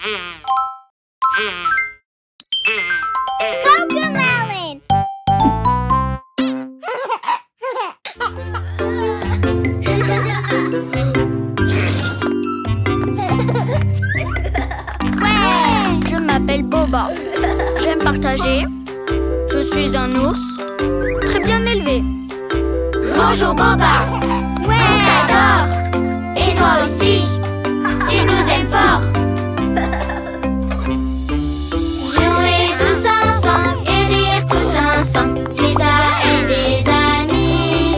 Cocomelon! Ouais! Je m'appelle Boba. J'aime partager. Je suis un ours très bien élevé. Bonjour Boba. Ouais! On t'adore. Et toi aussi. Tu nous aimes fort. Jouer tous ensemble et rire tous ensemble, c'est ça être des amis.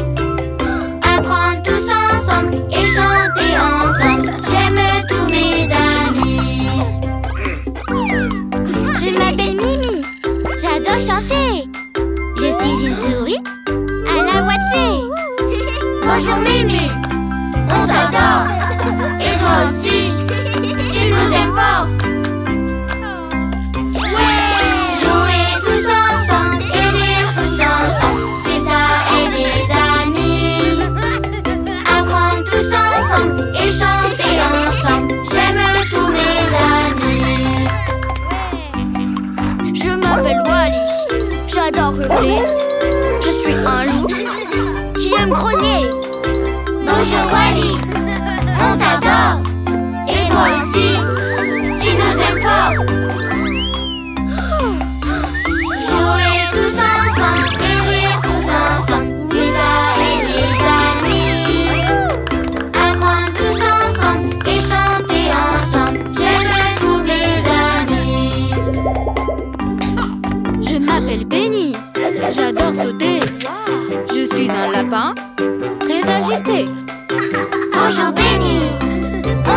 Apprendre tous ensemble et chanter ensemble, j'aime tous mes amis. Je m'appelle Mimi. J'adore chanter. Je suis une souris à la voix de fée. Bonjour Mimi. On t'adore. Et toi aussi. Tu nous aimes fort. Jouer tous ensemble et rire tous ensemble, c'est ça être des amis. Apprendre tous ensemble et chanter ensemble, j'aime tous mes amis. Je m'appelle Wally. J'adore hurler. Je suis un loup qui aime grogner. Bonjour Wally, on t'adore. Et toi aussi, tu nous aimes fort. Jouer tous ensemble et rire tous ensemble, c'est ça être des amis. Apprendre tous ensemble et chanter ensemble, j'aime tous mes amis. Je m'appelle Benny. J'adore sauter. Je suis un lapin très agité. Bonjour Benny, on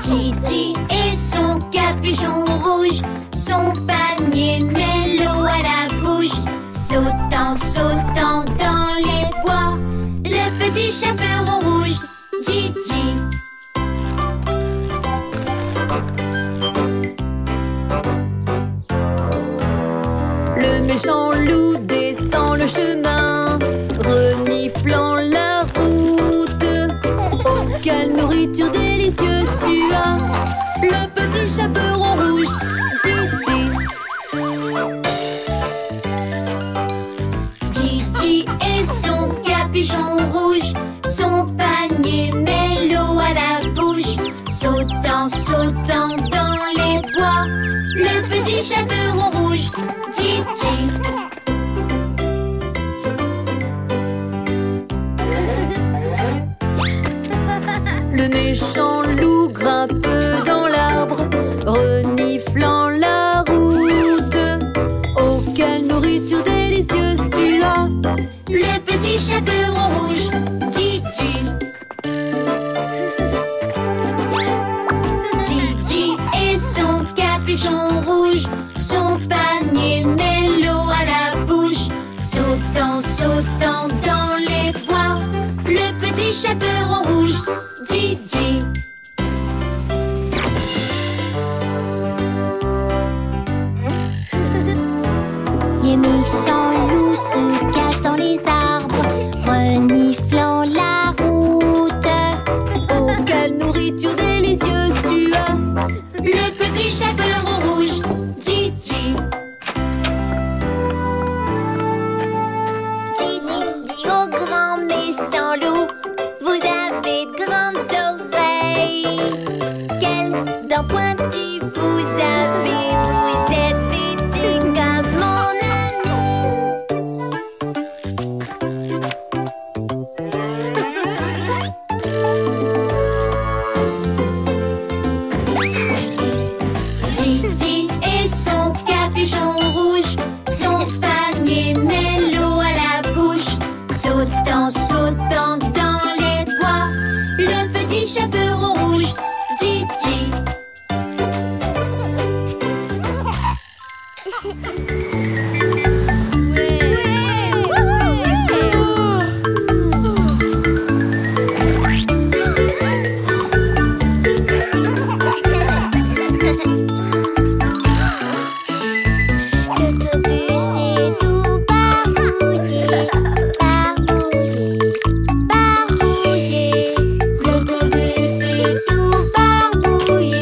Gigi et son capuchon rouge, son panier met l'eau à la bouche. Sautant, sautant dans les bois, le petit chaperon rouge, Gigi. Le méchant loup descend le chemin, reniflant la route. Oh, quelle nourriture délicieuse tu as, le petit chaperon rouge, Gigi. Gigi et son capuchon rouge, son panier met l'eau à la bouche. Sautant, sautant dans les bois, le petit chaperon rouge, Gigi. Le méchant loup grimpe dans l'arbre, reniflant la route. Oh, quelle nourriture délicieuse tu as, le petit chaperon rouge, Gigi. Gigi et son capuchon rouge, son panier met l'eau à la bouche. Sautant, sautant dans les bois, le petit chaperon rouge, Gigi. Les méchants loups se cachent dans les arbres, reniflant la route. oh, quelle nourriture délicieuse tu as, Le petit chaperon rouge, Gigi. Gigi dit au grand méchant loup, vous avez de grandes oreilles. Quelles dents pointues vous avez, vous êtes vêtu comme mon ami. Gigi et son capuchon rouge, son panier met l'eau à la bouche. Sautant, sautant dans les bois, le petit chaperon rouge, Gigi. L'autobus est tout barbouillé, barbouillé, barbouillé. L'autobus est tout barbouillé.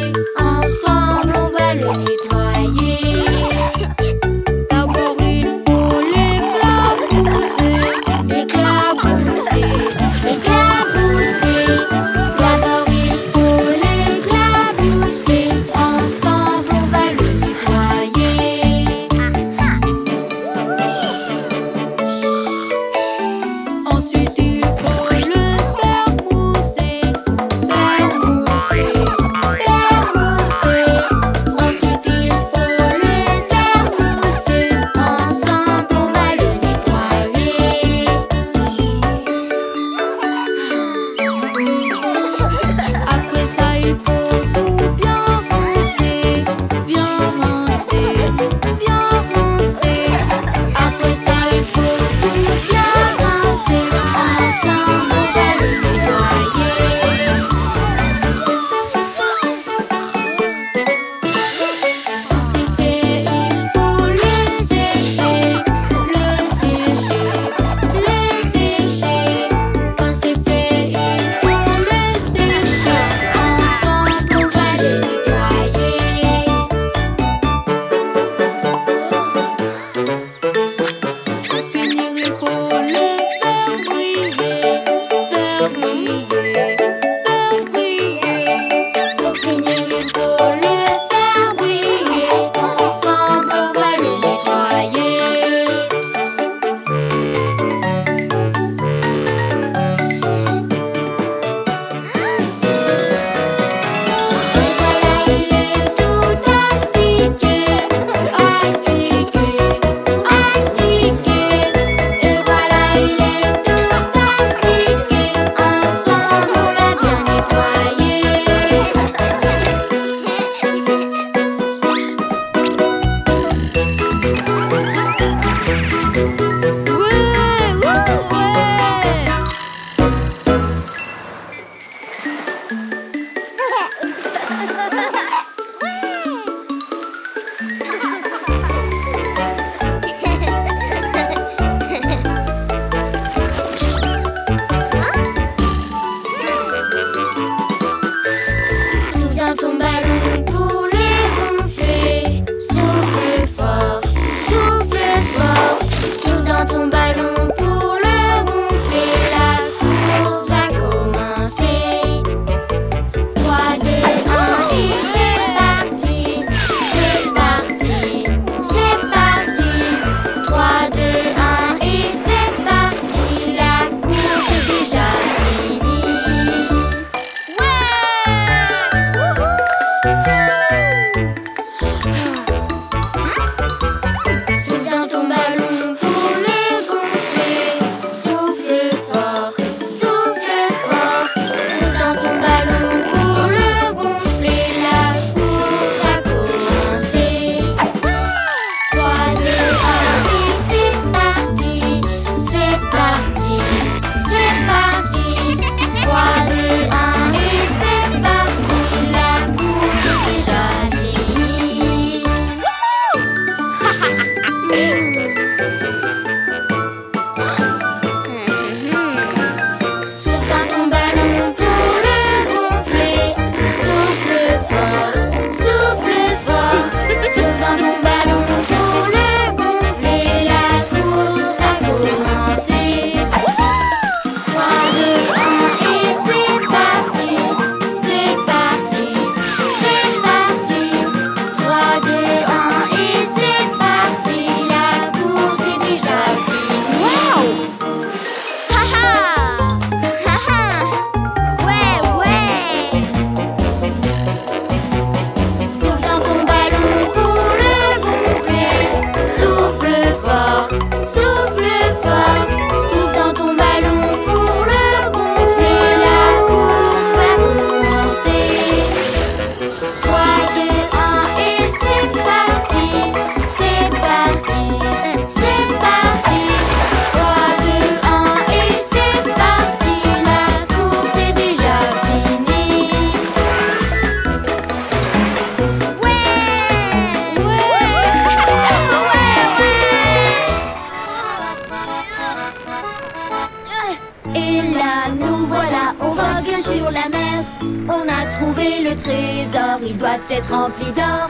On a trouvé le trésor, il doit être rempli d'or.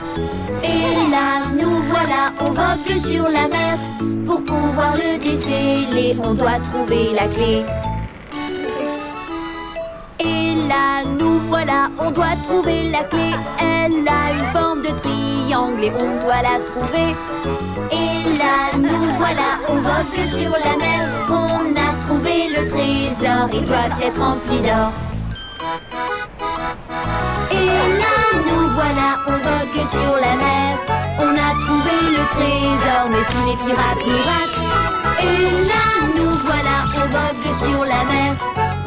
Et là, nous voilà, on vogue sur la mer. Pour pouvoir le déceler, on doit trouver la clé. Et là, nous voilà, on doit trouver la clé. Elle a une forme de triangle et on doit la trouver. Et là, nous voilà, on vogue sur la mer. On a trouvé le trésor, il doit être rempli d'or. Et là, nous voilà, on vogue sur la mer. On a trouvé le trésor, mais si les pirates nous ratent. Et là, nous voilà, on vogue sur la mer.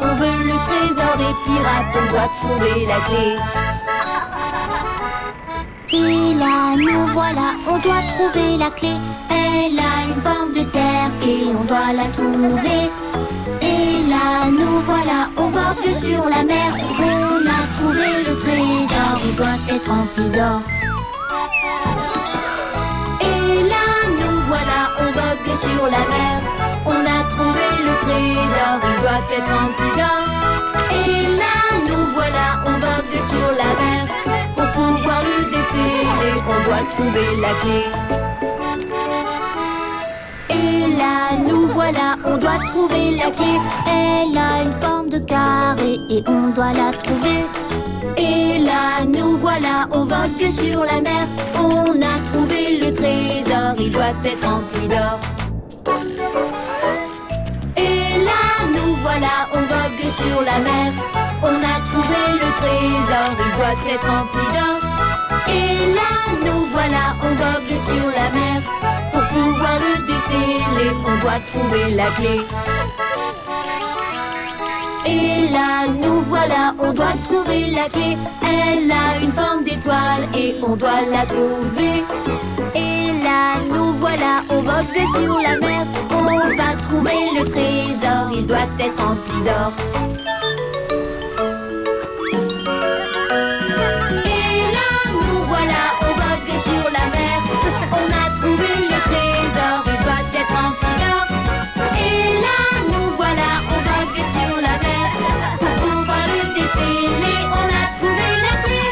On veut le trésor des pirates, on doit trouver la clé. Et là, nous voilà, on doit trouver la clé. Elle a une forme de cercle et on doit la trouver. Et là, nous voilà, on vogue sur la mer. On a trouvé le trésor, il doit être rempli d'or. Et là, nous voilà, on vogue sur la mer. On a trouvé le trésor, il doit être rempli d'or. Et là, nous voilà, on vogue sur la mer. Pour pouvoir le déceler, on doit trouver la clé. Et là, nous voilà, on doit trouver la clé. Elle a une forme de carré et on doit la trouver. Et là, nous voilà, on vogue sur la mer. On a trouvé le trésor, il doit être rempli d'or. Et là, nous voilà, on vogue sur la mer. On a trouvé le trésor, il doit être rempli d'or. Et là, nous voilà, on vogue sur la mer. Pour pouvoir le déceler, on doit trouver la clé. Et là, nous voilà, on doit trouver la clé. Elle a une forme d'étoile et on doit la trouver. Et là, nous voilà, on vogue sur la mer. On va trouver le trésor, il doit être rempli d'or. Et là, nous voilà, on vogue sur la mer. On a trouvé le trésor, il doit être rempli d'or. Et là, nous voilà, on vogue sur la mer. Pour pouvoir le déceler, on a trouvé la clé.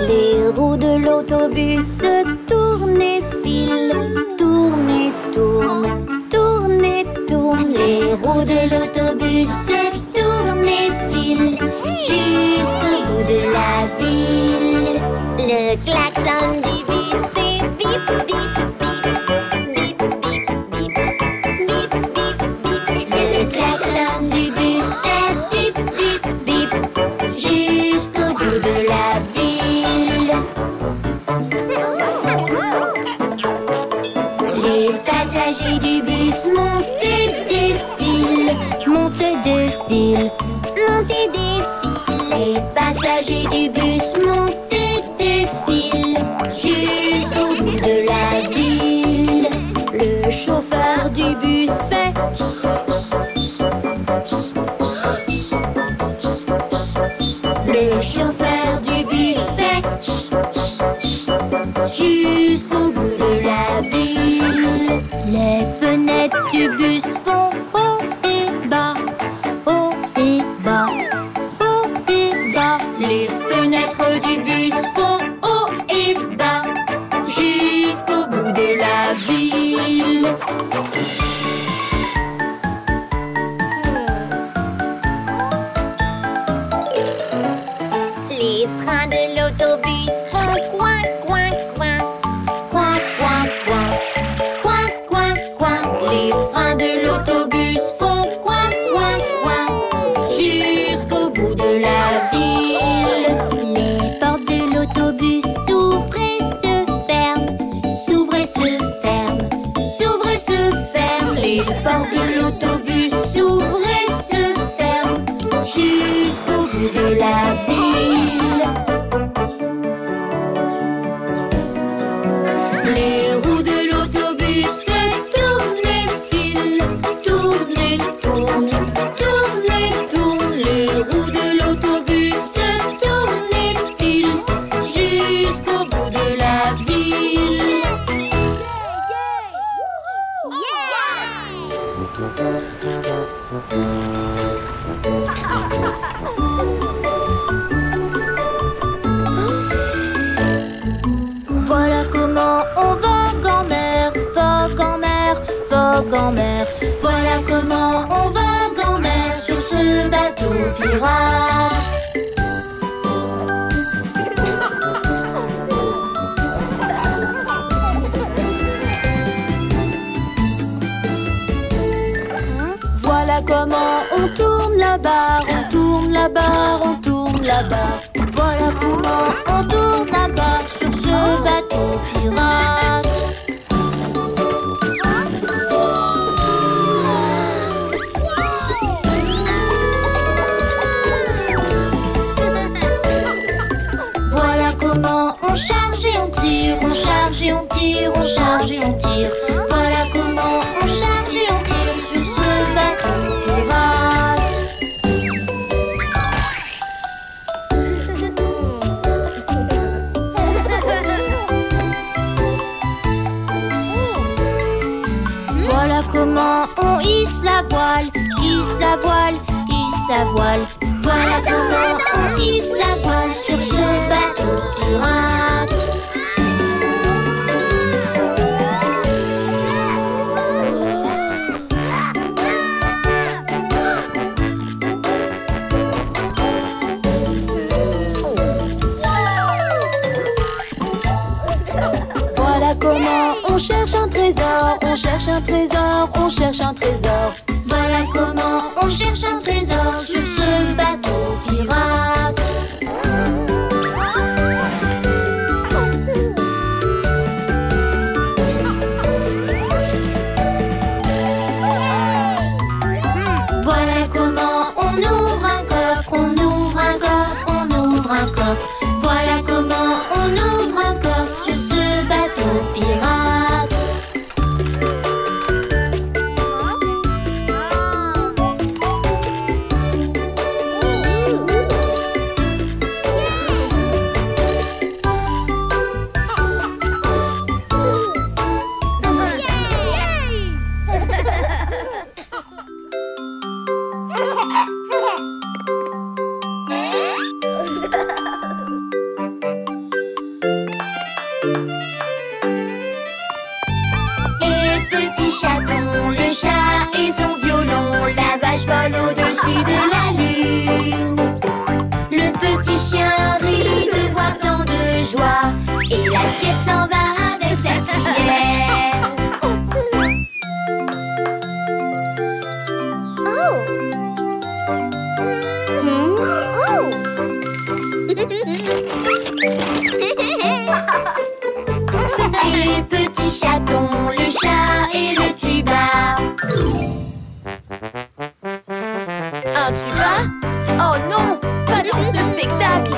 Les roues de l'autobus tournent et filent, tournent et tournent, tournent et tournent. Les roues de l'autobus tournent et filent jusqu'au bout de la ville. Le klaxon du bus fait bip bip bip, bip bip bip, bip bip bip. Le klaxon du bus fait bip bip bip jusqu'au bout de la ville. Les passagers du bus montent et défilent, montent et défilent, montent et défilent. Les passagers du bus montent et défilent jusqu'au bout de la ville. Le chauffeur du bus fait le chauffeur du bus fait jusqu'au bout de la ville. Les fenêtres du bus font haut et bas, haut et bas, haut et bas. Les fenêtres du bus font haut et bas jusqu'au bout de la ville. Les freins de l'autobus font coin, coin, coin, coin, coin, coin, coin, coin, coin. Les freins de l'autobus font coin, coin, coin, jusqu'au bout de la ville. Les portes de l'autobus s'ouvrent et se ferment, s'ouvrent et se ferment, s'ouvrent et se ferment. Les portes de l'autobus s'ouvrent et se ferment jusqu'au bout de la ville. Les roues de l'autobus tournent et filent, tournent et tournent, Voilà comment on vogue en mer, vogue en mer, vogue en mer. Voilà comment on vogue en mer sur ce bateau pirate. Voilà comment on tourne la barre, on tourne la barre, on tourne la barre. Voilà comment on tourne la barre sur ce bateau pirate. Voilà comment on charge et on tire, on charge et on tire, on charge et on tire. Voilà comment on charge et on tire sur ce bateau pirate. Voilà comment on hisse la voile, hisse la voile, hisse la voile. Voilà comment on hisse la voile sur ce bateau pirate. Voilà comment on cherche un trésor, on cherche un trésor, on cherche un trésor. Voilà comment on cherche un trésor sur ce bateau pirate. Voilà comment on ouvre un coffre, on ouvre un coffre, on ouvre un coffre. Voilà comment on ouvre un coffre sur ce bateau pirate. Et petit chaton, le chat et son violon, la vache vole au-dessus de la lune. Le petit chien rit de voir tant de joie, et l'assiette s'en va avec sa cuillère. Et petit chaton, le chat et le tuba. Un tuba? Oh non, pas dans ce spectacle.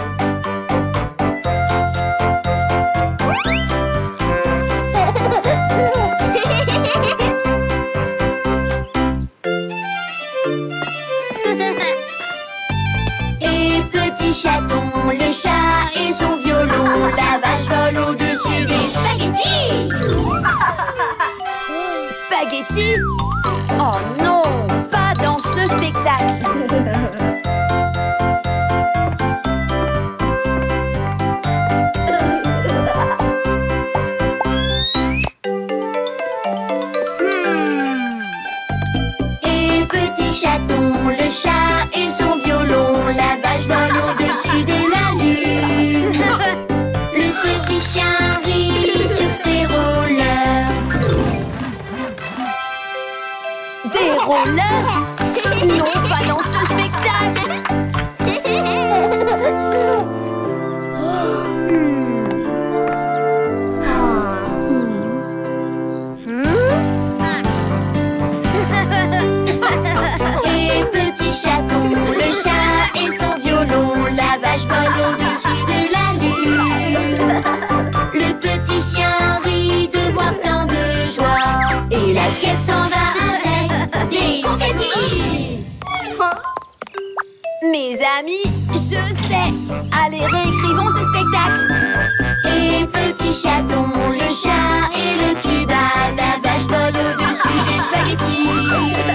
Et petit chaton, le chat et son violon, la vache vole au-dessus des spaghettis. Spaghetti? Oh non, pas dans ce spectacle. Et petit chaton, le chat et son violon, la vache vole au-dessus de la lune. Le petit chien rit sur ses rollers. Des rollers? Non, pas dans ce spectacle. Et petit chaton, le chat et son violon, la vache vole au-dessus de la lune. Le petit chien rit de voir tant de joie, et l'assiette s'en va avec des confettis. Mes amis, je sais. Allez, réécrivons ce spectacle. Et petit chaton, le chat et le tuba, la vache vole au-dessus des spaghettis.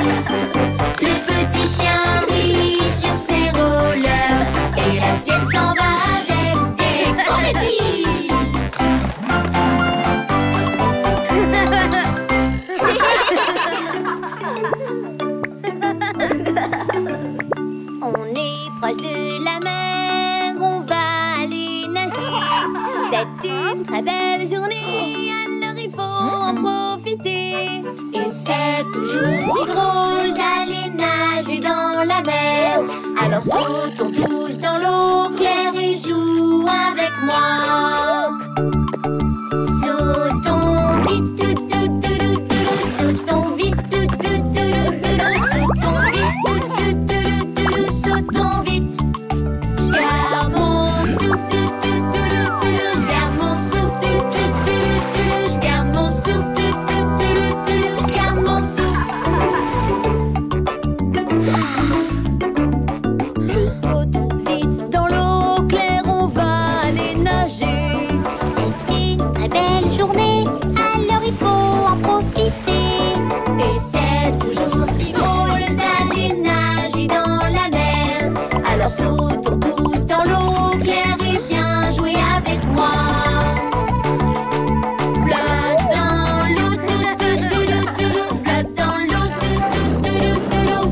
toujours si drôle d'aller nager dans la mer. Alors sautons tous dans l'eau claire et joue avec moi. Sautons vite, sautons vite, sautons vite, sautons vite. Je garde mon souffle, je garde mon souffle, je garde mon souffle, je garde mon souffle. Je saute vite dans l'eau claire, on va aller nager. C'est une très belle journée, alors il faut en profiter. Et c'est toujours si drôle d'aller nager dans la mer. Alors sautons tous dans l'eau claire et viens jouer avec moi. Flotte dans l'eau, flotte dans l'eau, flotte dans l'eau,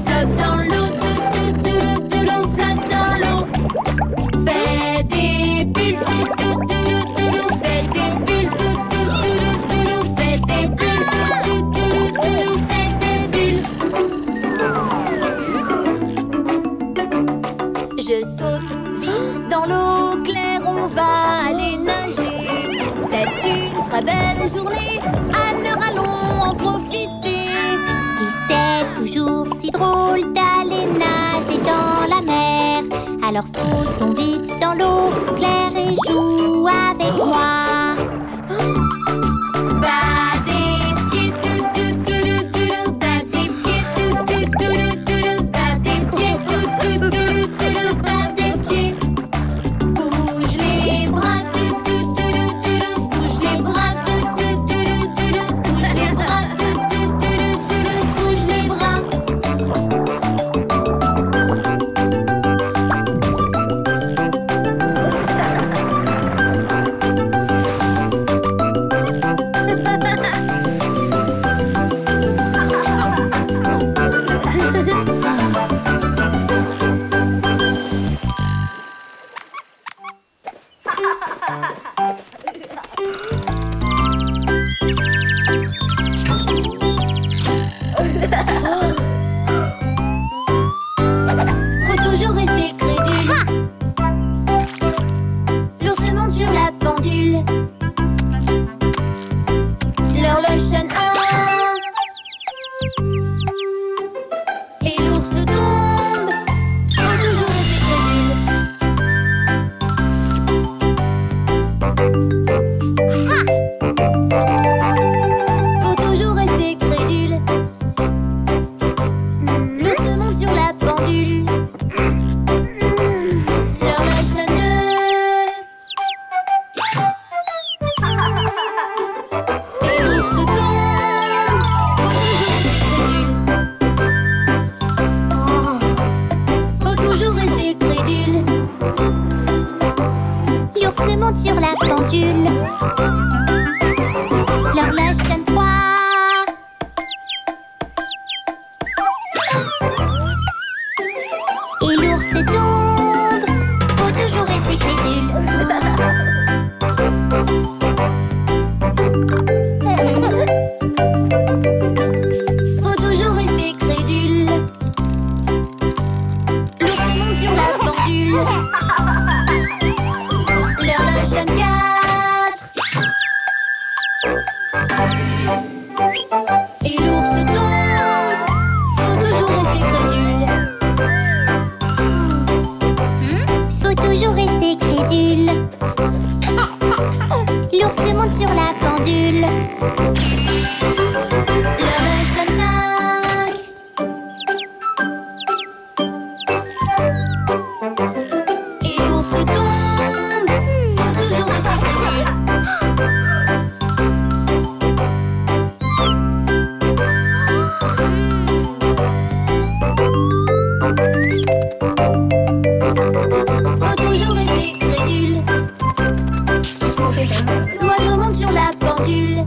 flotte dans l'eau. Fais des bulles, fais des bulles, fais des bulles, fais des bulles. Je saute vite dans l'eau claire, on va aller nager. C'est une très belle journée, alors allons en profiter. Et c'est toujours si drôle d'aller nager dans la mer. Alors sautons vite dans l'eau claire et joue avec moi. Bas des pieds, bas des pieds, bas des pieds, bas des pieds. Bouge les bras, bouge les bras, bouge les bras, bouge les bras. Faut toujours rester crédule. L'ours monte sur la pendule. L'horloge sonne 1. Et l'ours tombe. Faut toujours rester crédule. Faut toujours rester crédule. L'ours monte sur la pendule. L'horloge sonne 2. Et l'ours tombe. Faut toujours rester crédule. Faut toujours rester crédule. L'ours monte sur la pendule. L'horloge sonne 3. Et l'ours tombe. Faut toujours rester crédule. Faut toujours rester crédule. L'ours monte sur la pendule. L'horloge sonne 4. Et l'ours tombe. Faut toujours rester crédule. Faut toujours rester crédule. L'ours monte sur la pendule. L'horloge sonne 5. Et l'ours tombe. Faut toujours rester crédule. Faut toujours rester crédule. L'oiseau monte sur la pendule.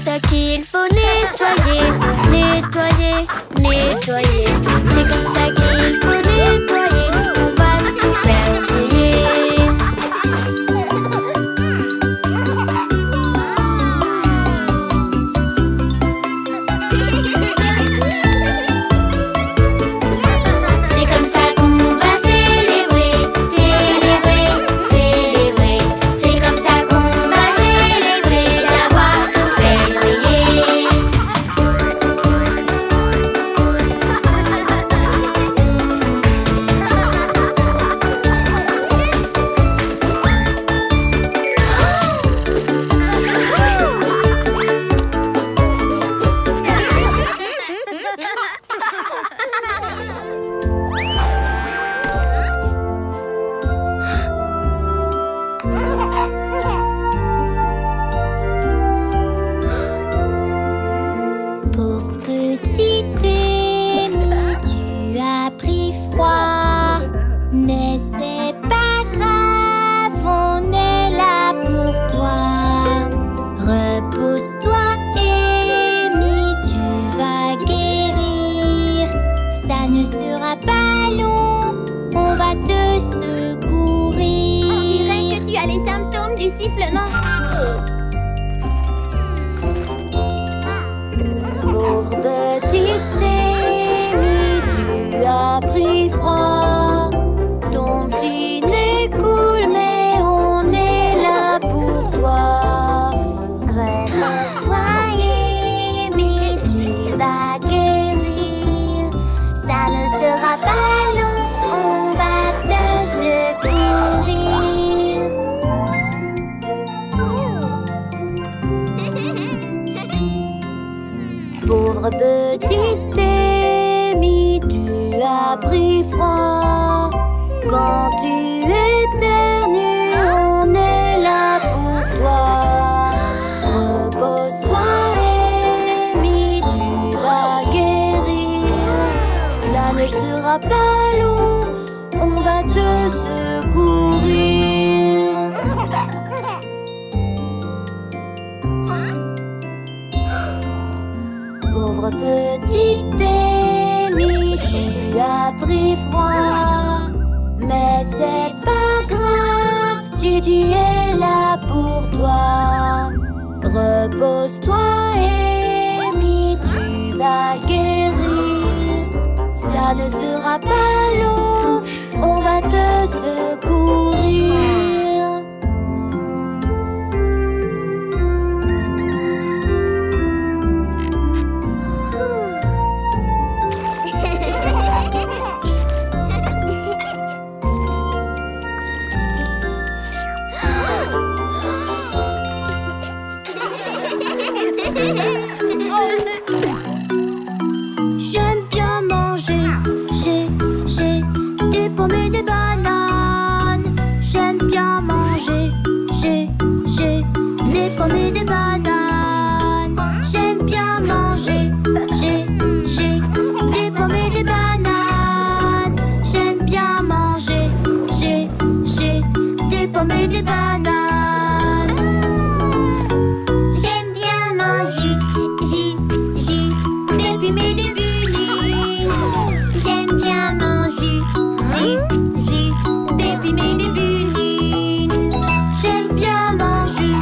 ça qu'il faut nettoyer, nettoyer, nettoyer. C'est comme ça qu'il faut nettoyer, on va tout faire briller. C'est comme ça qu'on va célébrer, célébrer, célébrer. C'est comme ça qu'on va célébrer d'avoir tout fait briller. Pauvre petit Amy, tu as pris froid. Mais c'est pas grave, on est là pour toi. Repose-toi, Amy, tu vas guérir. Ça ne sera pas long, on va te secourir. On dirait que tu as les symptômes du sifflement. Pauvre petite Amy, tu as pris froid. Ton petit nez coule, mais on est là pour toi. Repose-toi, Amy, tu vas guérir. Ça ne sera pas long, on va te secourir. Pauvre petite Amy, tu as pris froid. Quand tu éternues, on est là pour toi. Repose-toi, Amy, tu vas guérir. Ça ne sera pas long, on va te secourir. Pauvre petite Amy, tu as pris froid. Mais c'est pas grave, Gigi est là pour toi. Repose-toi, Amy, tu vas guérir. Ça ne sera pas long, on va te secourir. J'aime bien manger, j'ai des pommes et des bananes. J'aime bien manger, j'ai des pommes et des bananes. J'aime bien manger, j'ai des pommes et des bananes. J'aime bien manger, j'ai des pommes et des bananes. J'aime bien manger, des pommes et des budines. J'aime bien manger, des pommes et des budines. J'aime bien manger,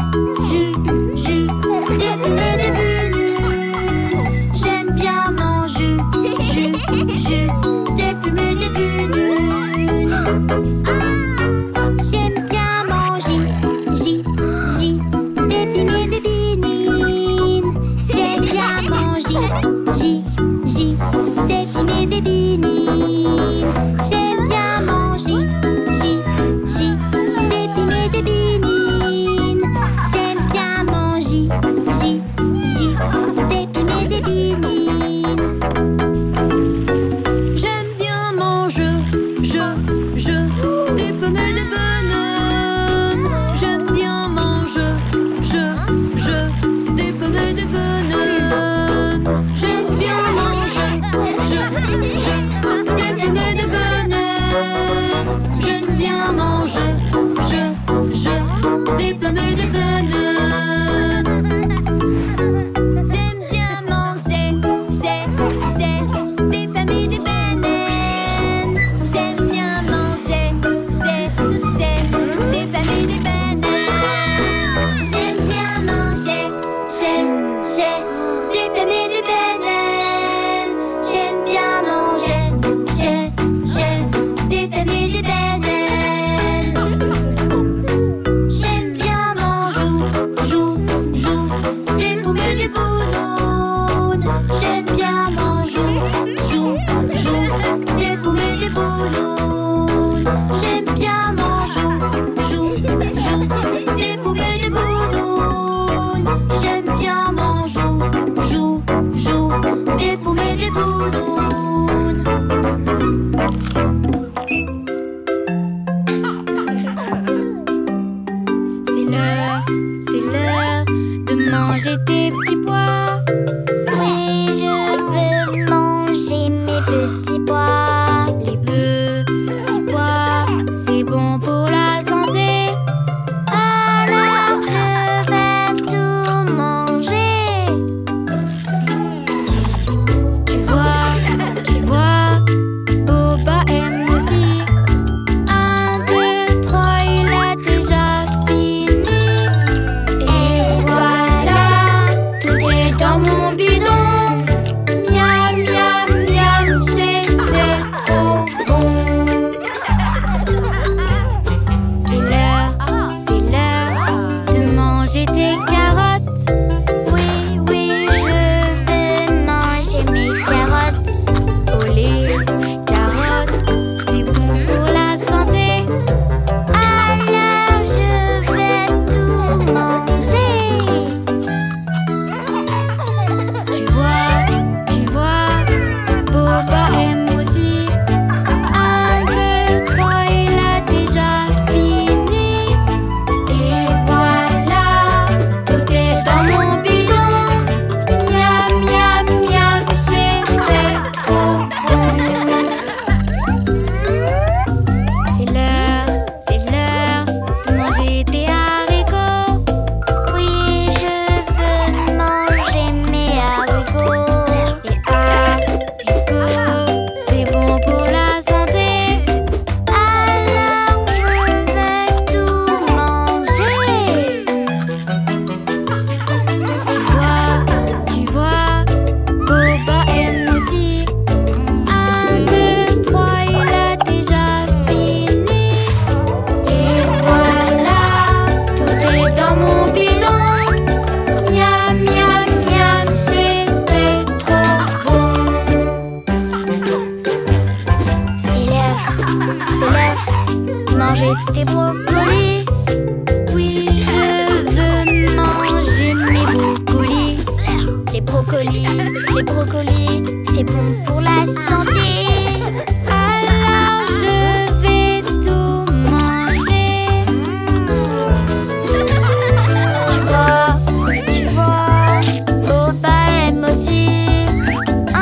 des pommes et des bananes. J'aime bien manger, des pommes et des bananes. J'aime bien manger, des pommes et des boulones. J'aime bien manger, des pommes et des boulones. J'aime bien manger, des pommes et des boulones. J'aime bien manger, des pommes et des boulones. C'est l'heure de manger tes petits pois. Oui, je veux manger mes petits pois. Les petits pois, c'est bon pour la santé. Alors je vais tout manger. Tu vois, Boba aime aussi. 1, 2, 3, il a déjà fini. Et voilà, tout est dans mon bidon. Miam, miam, miam, c'était trop bon. C'est l'heure de manger tes carottes. Oui, je veux manger mes carottes. Olé, carottes, c'est bon pour la santé. Alors je vais tout manger. Tu vois, Boba aime aussi. 1, 2, 3, il a déjà fini. Et voilà, tout est dans mon bidon. Miam, miam, miam, c'était trop bon. C'est l'heure de manger tes haricots. Oui, je veux manger mes haricots. Les haricots, c'est bon pour la santé. Alors je vais tout manger. Tu vois, Boba aime aussi. 1, 2, 3, il a déjà fini. Et voilà, tout est dans mon bidon. Miam, miam, miam, c'était trop bon. C'est l'heure de manger tes brocolis. Oui, je veux manger mes brocolis. Les brocolis, c'est bon pour la santé. Alors je vais tout manger. Tu vois, Boba aime aussi. 1,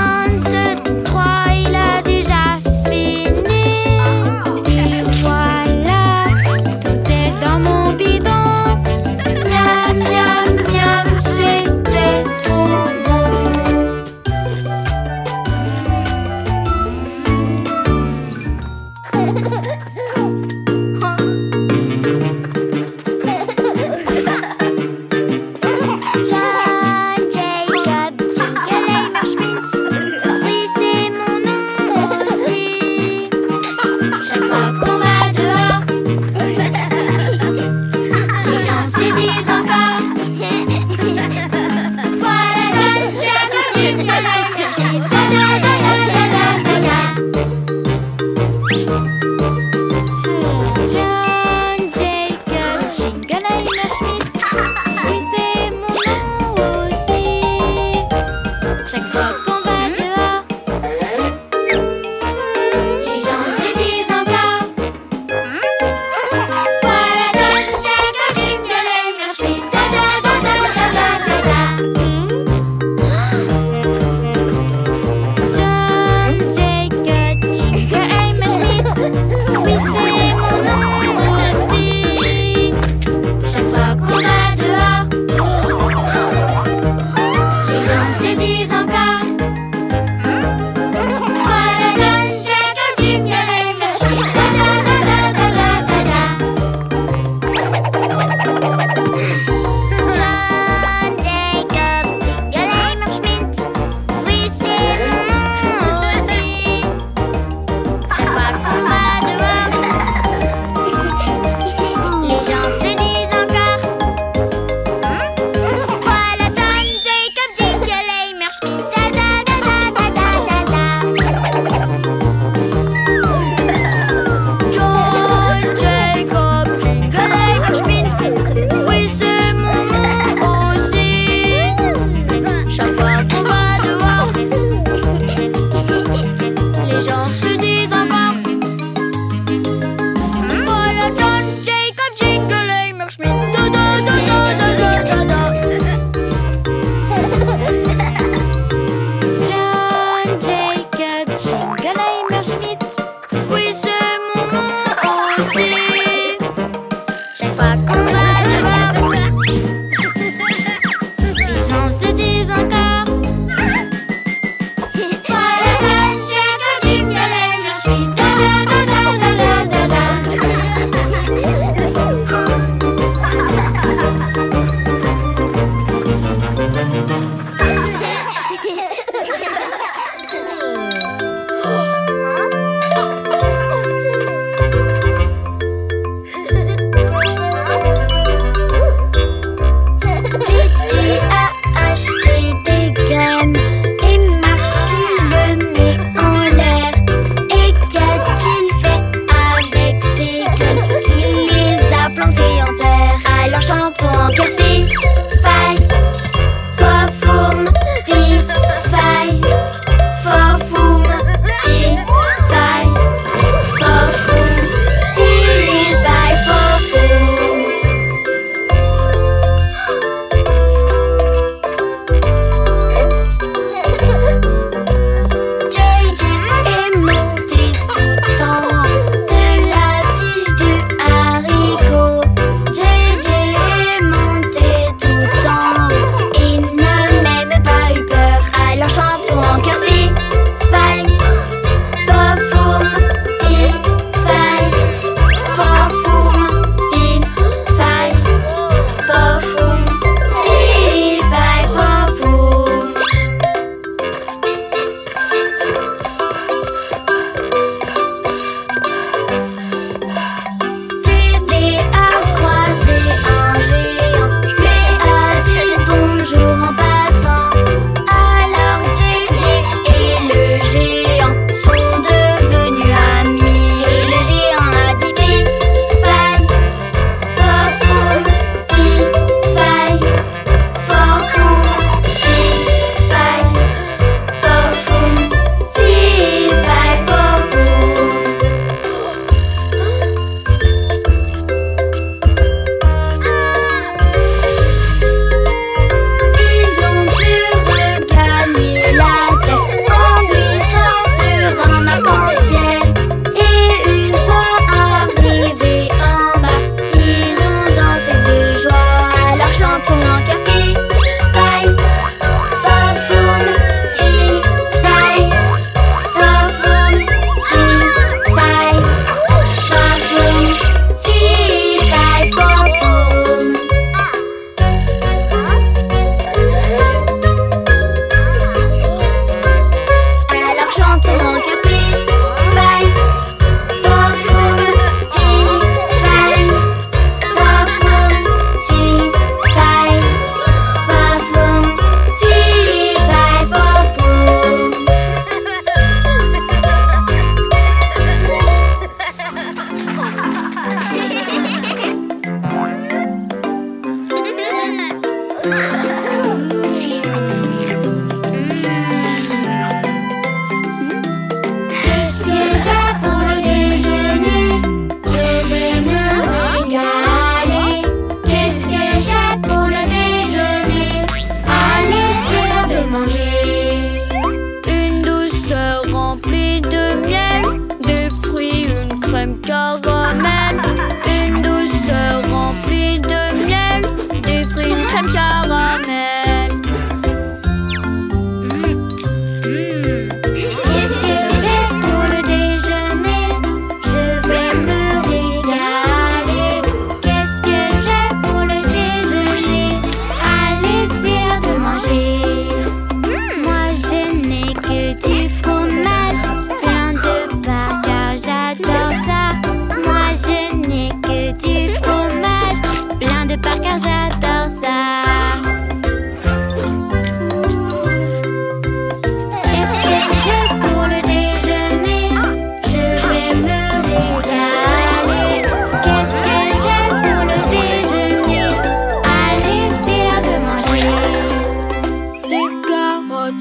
2, 3, il a déjà fini. Et voilà, tout est dans mon bidon. Miam, miam, miam, c'était trop bon. John Jacob Jingle Schmidt. Oui, c'est mon nom aussi. Chaque fois qu'on va dehors, les gens se disent encore. Voilà John Jacob Jingle Schmidt. Da da da da da da da. John Jacob Jingleheimer Schmidt. Oui, c'est mon nom aussi. Chaque fois qu'on va dehors, Les gens se disent encore. Voilà John Jacob Jingleheimer Schmidt. Da da da da da da da da. John Jacob Jingleheimer Schmidt. Oui, c'est mon nom aussi. Chaque fois qu'on va dehors, les gens se disent encore. Voilà John Jacob Jingleheimer Schmidt. Da da da da da da da da. John Jacob Jingleheimer Schmidt.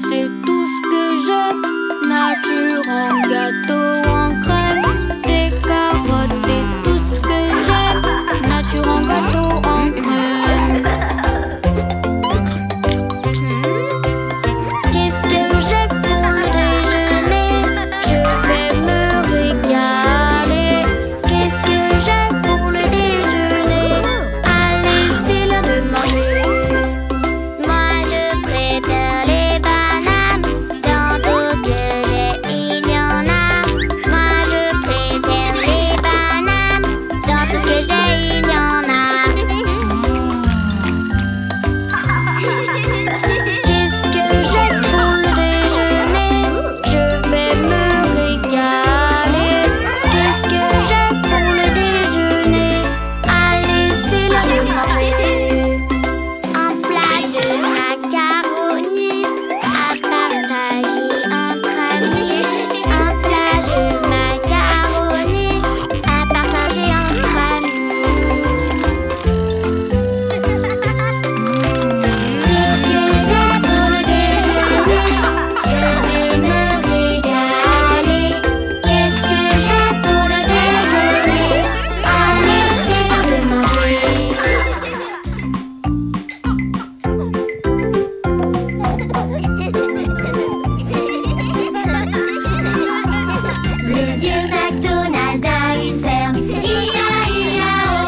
c'est tout ce que j'aime. Nature en gâteau, en crème. Des carottes, c'est tout ce que j'aime. Nature en gâteau, en crème. Qu'est-ce que j'ai pour le déjeuner? Je vais me régaler. Qu'est-ce que j'ai pour le déjeuner? Allez, c'est l'heure de manger. Moi je préfère les bananes. Dans tout ce que j'ai, il y en a. Moi je préfère les bananes. Dans tout ce que j'ai, il y en a. Qu'est-ce que j'ai pour le déjeuner? Je vais me régaler. Qu'est-ce que j'ai pour le déjeuner? Allez, c'est l'heure de manger. Un plat de macaroni à partager entre amis. Un plat de macaroni à partager entre amis. Qu'est-ce que j'ai pour le déjeuner? Je vais me régaler. Qu'est-ce que j'ai pour le déjeuner? Allez, c'est l'heure de manger. Le vieux McDonald a une ferme, I-A-I-A-O.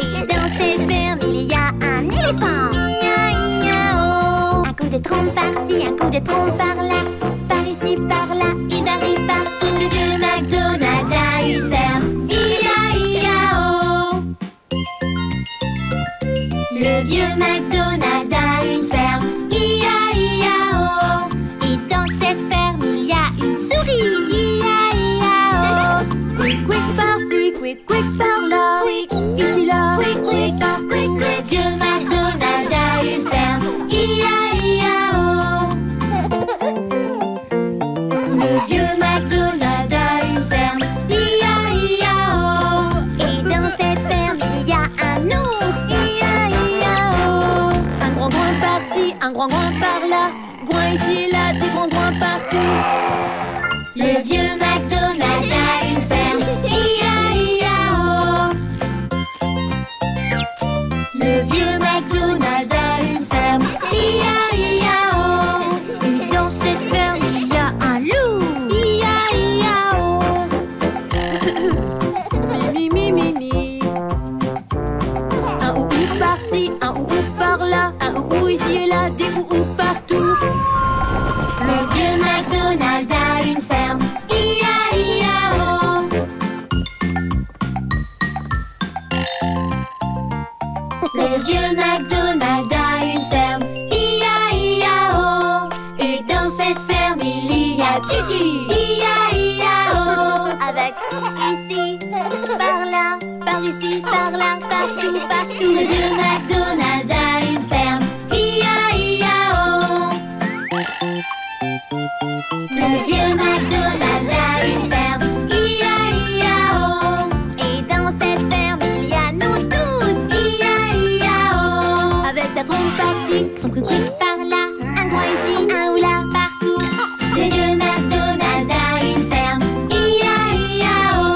Et dans cette ferme, il y a un éléphant, I-A-I-A-O. Un coup de trompe par-ci, un coup de trompe par-là, par ici, par-là, il varie partout. Le vieux McDonald a une ferme, I-A-I-A-O. Le vieux McDonald a une ferme, I-A-I-A-O. Et dans cette ferme, il y a une souris, I-A-I-A-O. Quick, quick par-ci, quick, quick par-là. Quick, Ici, là, quick, quick, quick, quick, le quick. vieux McDonald a une ferme, I-A-I-A-O. Le vieux McDonald a une ferme, I-A-I-A-O. Et dans cette ferme, il y a un ours, I-A-I-A-O. Un grand groin par-ci, un grand groin par-là. Groin ici, là, des grands groins partout. Le vieux McDonald a une ferme, I-A-I-A-O. Le vieux McDonald a une ferme, I-A-I-A-O. Et dans cette ferme, il y a un loup. I-A-I-A-O. Mi, mi, mi, mi. Un ou par-ci, un ou par-là. Un ou ici et là, des ou partout. Le vieux McDonald a une ferme, I-A-I-A-O. Le vieux McDonald a une ferme, I-A-I-A-O. Et dans cette ferme, il y a Gigi, I-A-I-A-O. Avec ici, par là, par ici, par là, partout, partout. Le vieux McDonald a une ferme, I-A-I-A-O. Le vieux McDonald a une ferme, I-A-I-A-O. Et dans cette ferme, il y a nous tous. I-A-I-A-O. Avec sa trompe par-ci, son quick quick par-là. Un coin ici, un ou là, partout. Le vieux McDonald a une ferme, I-A-I-A-O.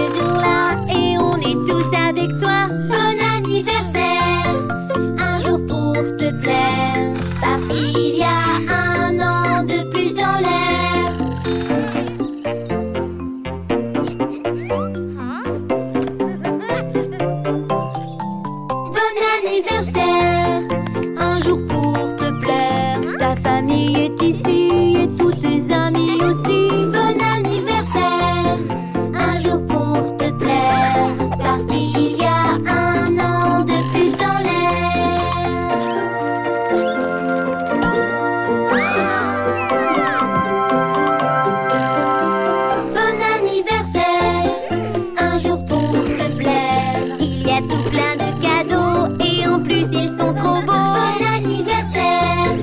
ce jour-là et on est tous avec toi. Bon anniversaire, un jour pour te plaire, parce qu'il y a un an de plus dans l'air. Bon anniversaire, un jour pour te plaire, Ta famille est ici et tous tes amis aussi. bon anniversaire, un jour pour te plaire, parce qu'il y a un an de plus dans l'air. Bon anniversaire, un jour pour te plaire, Il y a tout plein de cadeaux et en plus ils sont trop beaux. bon anniversaire,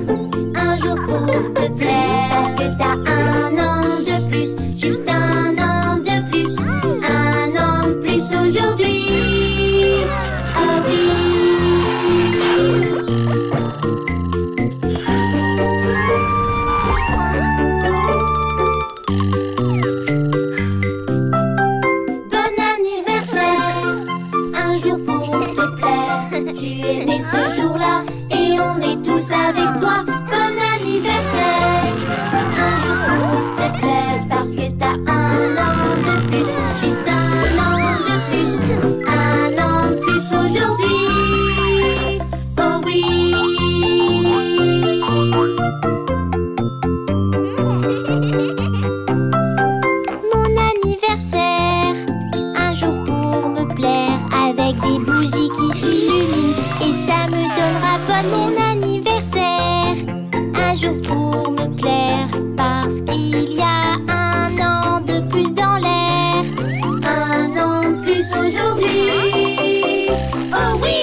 un jour pour te plaire, parce que t'as un an de plus, juste un an de plus, un an de plus aujourd'hui. Oh oui. Bon anniversaire, un jour pour te plaire, tu es né ce jour-là et on est tous avec toi. Bon anniversaire, un jour pour te plaire, parce que t'as un an de plus, juste un an de plus, un an de plus aujourd'hui. Oh oui. Mon anniversaire, un jour pour me plaire, avec des bougies qui s'illuminent et ça me donnera bonne. Mon anniversaire, un jour pour me plaire, parce qu'il y a un an de plus dans l'air, un an de plus aujourd'hui. Oh oui.